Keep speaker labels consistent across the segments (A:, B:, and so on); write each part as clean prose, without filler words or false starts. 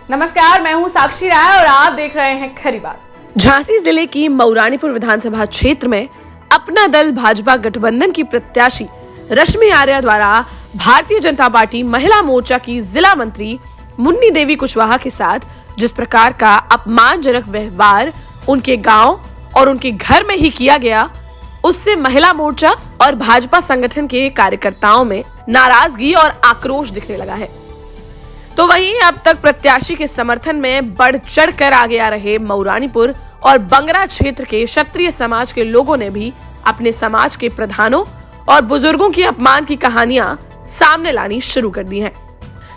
A: नमस्कार, मैं हूं साक्षी राय और आप देख रहे हैं खरी बात।
B: झांसी जिले की मऊरानीपुर विधानसभा क्षेत्र में अपना दल भाजपा गठबंधन की प्रत्याशी रश्मि आर्या द्वारा भारतीय जनता पार्टी महिला मोर्चा की जिला मंत्री मुन्नी देवी कुशवाहा के साथ जिस प्रकार का अपमानजनक व्यवहार उनके गांव और उनके घर में ही किया गया, उससे महिला मोर्चा और भाजपा संगठन के कार्यकर्ताओं में नाराजगी और आक्रोश दिखने लगा है। तो वहीं अब तक प्रत्याशी के समर्थन में बढ़ चढ़कर आगे आ रहे मऊरानीपुर और बंगरा क्षेत्र के क्षत्रिय समाज के लोगों ने भी अपने समाज के प्रधानों और बुजुर्गों की अपमान की कहानियां सामने लानी शुरू कर दी हैं।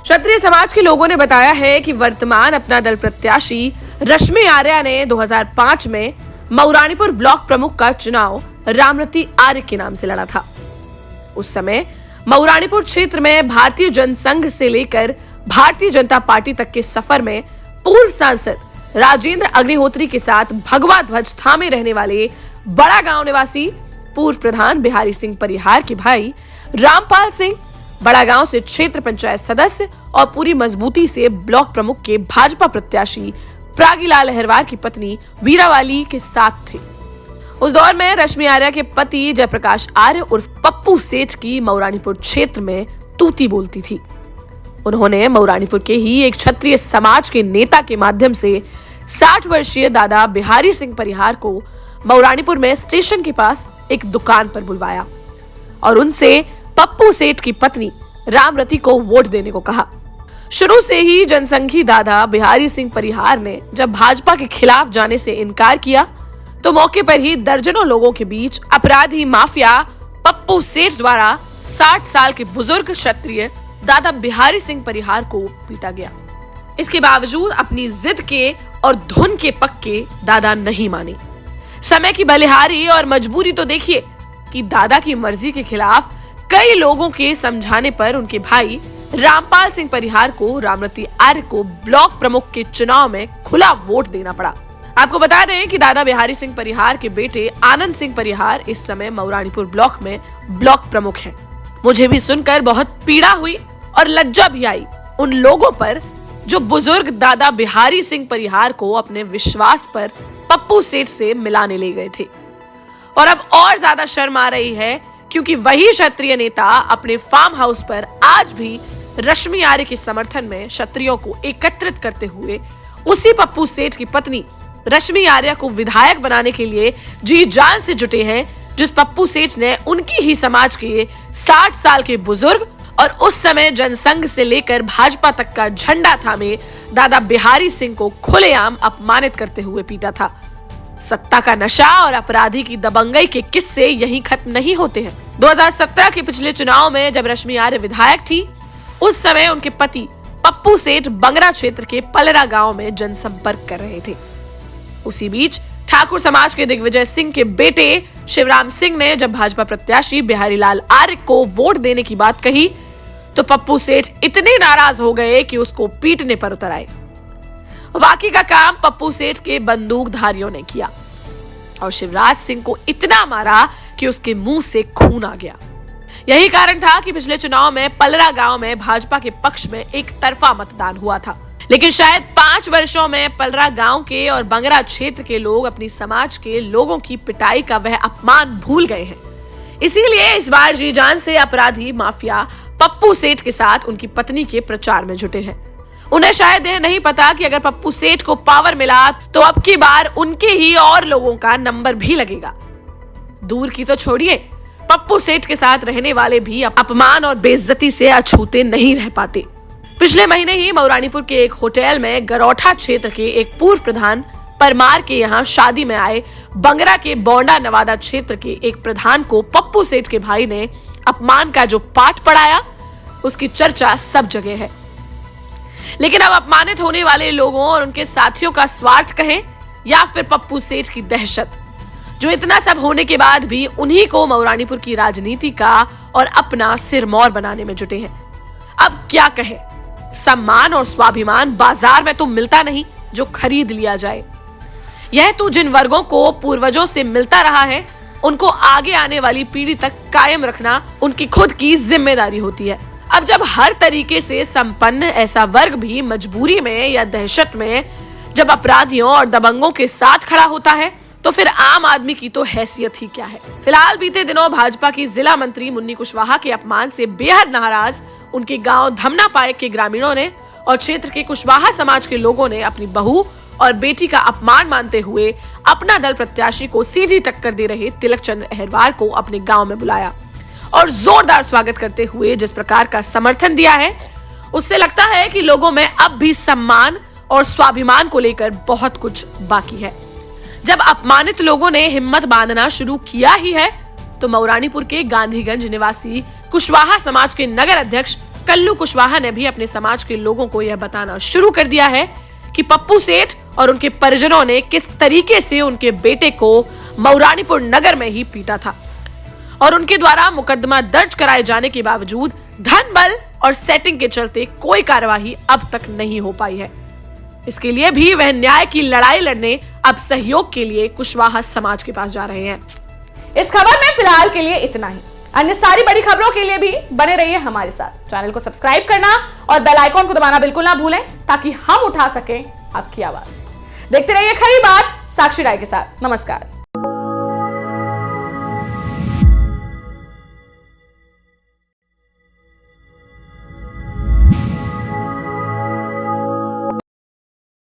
B: क्षत्रिय समाज के लोगों ने बताया है कि वर्तमान अपना दल प्रत्याशी रश्मि आर्या ने 2005 में मऊरानीपुर ब्लॉक प्रमुख का चुनाव रामरती आर्य के नाम से लड़ा था। उस समय मऊरानीपुर क्षेत्र में भारतीय जनसंघ से लेकर भारतीय जनता पार्टी तक के सफर में पूर्व सांसद राजेंद्र अग्निहोत्री के साथ भगवा ध्वज थामे रहने वाले बड़ा गांव निवासी पूर्व प्रधान बिहारी सिंह परिहार के भाई रामपाल सिंह, बड़ा गांव से क्षेत्र पंचायत सदस्य और पूरी मजबूती से ब्लॉक प्रमुख के भाजपा प्रत्याशी प्रागीलाल अहिरवार की पत्नी वीरावाली के साथ थे। उस दौर में रश्मि आर्या के पति जयप्रकाश आर्य उर्फ पप्पू सेठ की मऊरानीपुर क्षेत्र में तूती बोलती थी। उन्होंने मऊरानीपुर के ही एक क्षत्रिय समाज के नेता के माध्यम से 60 वर्षीय दादा बिहारी सिंह परिहार को मऊरानीपुर में स्टेशन के पास एक दुकान पर बुलवाया और उनसे पप्पू सेठ की पत्नी रामरती को वोट देने को कहा। शुरू से ही जनसंघी दादा बिहारी सिंह परिहार ने जब भाजपा के खिलाफ जाने से इनकार किया तो मौके पर ही दर्जनों लोगों के बीच अपराधी माफिया पप्पू सेठ द्वारा 60 साल के बुजुर्ग क्षत्रिय दादा बिहारी सिंह परिहार को पीटा गया। इसके बावजूद अपनी जिद के और धुन के पक्के दादा नहीं माने। समय की बलिहारी और मजबूरी तो देखिए कि दादा की मर्जी के खिलाफ कई लोगों के समझाने पर उनके भाई रामपाल सिंह परिहार को रामरती आर्य को ब्लॉक प्रमुख के चुनाव में खुला वोट देना पड़ा। आपको बता दें कि दादा बिहारी सिंह परिहार के बेटे आनंद सिंह परिहार इस समय मऊरानीपुर ब्लॉक में ब्लॉक प्रमुख हैं। मुझे भी सुनकर बहुत पीड़ा हुई और लज्जा भी आई उन लोगों पर जो बुजुर्ग दादा बिहारी सिंह परिहार को अपने विश्वास पर पप्पू सेठ से मिलाने ले गए थे। और अब और ज्यादा शर्म आ रही है क्योंकि वही क्षत्रिय नेता अपने फार्म हाउस पर आज भी रश्मि आर्य के समर्थन में क्षत्रियों को एकत्रित करते हुए उसी पप्पू सेठ की पत्नी रश्मि आर्या को विधायक बनाने के लिए जी जान से जुटे हैं, जिस पप्पू सेठ ने उनकी ही समाज के 60 साल के बुजुर्ग और उस समय जनसंघ से लेकर भाजपा तक का झंडा थामे दादा बिहारी सिंह को खुलेआम अपमानित करते हुए पीटा था। सत्ता का नशा और अपराधी की दबंगई के किस्से यहीं खत्म नहीं होते हैं। 2017 के पिछले चुनाव में जब रश्मि आर्य विधायक थी, उस समय उनके पति पप्पू सेठ बंगरा क्षेत्र के पलरा गांव में जनसंपर्क कर रहे थे। उसी बीच ठाकुर समाज के दिग्विजय सिंह के बेटे शिवराम सिंह ने जब भाजपा प्रत्याशी बिहारी लाल आर्य को वोट देने की बात कही तो पप्पू सेठ इतने नाराज हो गए कि उसको पीटने पर उतर आए। बाकी का काम पप्पू सेठ के बंदूकधारियों ने किया और शिवराज सिंह को इतना मारा कि उसके मुंह से खून आ गया। यही कारण था कि पिछले चुनाव में पलरा गांव में भाजपा के पक्ष में एक तरफा मतदान हुआ था। लेकिन शायद 5 वर्षों में पलरा गांव के और बंगरा क्षेत्र के लोग अपनी समाज के लोगों की पिटाई का वह अपमान भूल गए हैं। इसीलिए इस बार जी जान से अपराधी माफिया पप्पू सेठ के साथ उनकी पत्नी के प्रचार में जुटे हैं। उन्हें शायद यह नहीं पता कि अगर पप्पू सेठ को पावर मिला तो अब की बार उनके ही और लोगों का नंबर भी लगेगा। दूर की तो छोड़िए, पप्पू सेठ के साथ रहने वाले भी अपमान और बेइज्जती से अछूते नहीं रह पाते। पिछले महीने ही मऊरानीपुर के एक होटल में गरौठा क्षेत्र के एक पूर्व प्रधान परमार के यहाँ शादी में आए बंगरा के बोंडा नवादा क्षेत्र के एक प्रधान को पप्पू सेठ के भाई ने अपमान का जो पाठ पढ़ाया, उसकी चर्चा सब जगह है। लेकिन अब अपमानित होने वाले लोगों और उनके साथियों का स्वार्थ कहें या फिर पप्पू सेठ की दहशत, जो इतना सब होने के बाद भी उन्हीं को मऊरानीपुर की राजनीति का और अपना सिरमौर बनाने में जुटे हैं। अब क्या कहे, सम्मान और स्वाभिमान बाजार में तो मिलता नहीं जो खरीद लिया जाए। यह तो जिन वर्गों को पूर्वजों से मिलता रहा है उनको आगे आने वाली पीढ़ी तक कायम रखना उनकी खुद की जिम्मेदारी होती है। अब जब हर तरीके से संपन्न ऐसा वर्ग भी मजबूरी में या दहशत में जब अपराधियों और दबंगों के साथ खड़ा होता है, तो फिर आम आदमी की तो हैसियत ही क्या है। फिलहाल बीते दिनों भाजपा की जिला मंत्री मुन्नी कुशवाहा के अपमान से बेहद नाराज उनके गांव धमना पायक के ग्रामीणों ने और क्षेत्र के कुशवाहा समाज के लोगों ने अपनी बहू और बेटी का अपमान मानते हुए अपना दल प्रत्याशी को सीधी टक्कर दे रहे तिलक चंद अहिरवार को अपने गांव में बुलाया और जोरदार स्वागत करते हुए जिस प्रकार का समर्थन दिया है, उससे लगता है कि लोगों में अब भी सम्मान और स्वाभिमान को लेकर बहुत कुछ बाकी है। जब अपमानित लोगों ने हिम्मत बांधना शुरू किया ही है, तो मऊरानीपुर के गांधीगंज निवासी कुशवाहा समाज के नगर अध्यक्ष कल्लू कुशवाहा ने भी अपने समाज के लोगों को यह बताना शुरू कर दिया है कि पप्पू सेठ और उनके परिजनों ने किस तरीके से उनके बेटे को मऊरानीपुर नगर में ही पीटा था और उनके द्वारा मुकदमा दर्ज कराए जाने के बावजूद धन बल और सेटिंग के चलते कोई कार्यवाही अब तक नहीं हो पाई है। इसके लिए भी वह न्याय की लड़ाई लड़ने अब सहयोग के लिए कुशवाहा समाज के पास जा रहे हैं।
A: इस खबर में फिलहाल के लिए इतना ही। अन्य सारी बड़ी खबरों के लिए भी बने रहिए हमारे साथ। चैनल को सब्सक्राइब करना और बेल आइकॉन को दबाना बिल्कुल ना भूलें, ताकि हम उठा सकें आपकी आवाज। देखते रहिए खरी बात साक्षी राय के साथ। नमस्कार।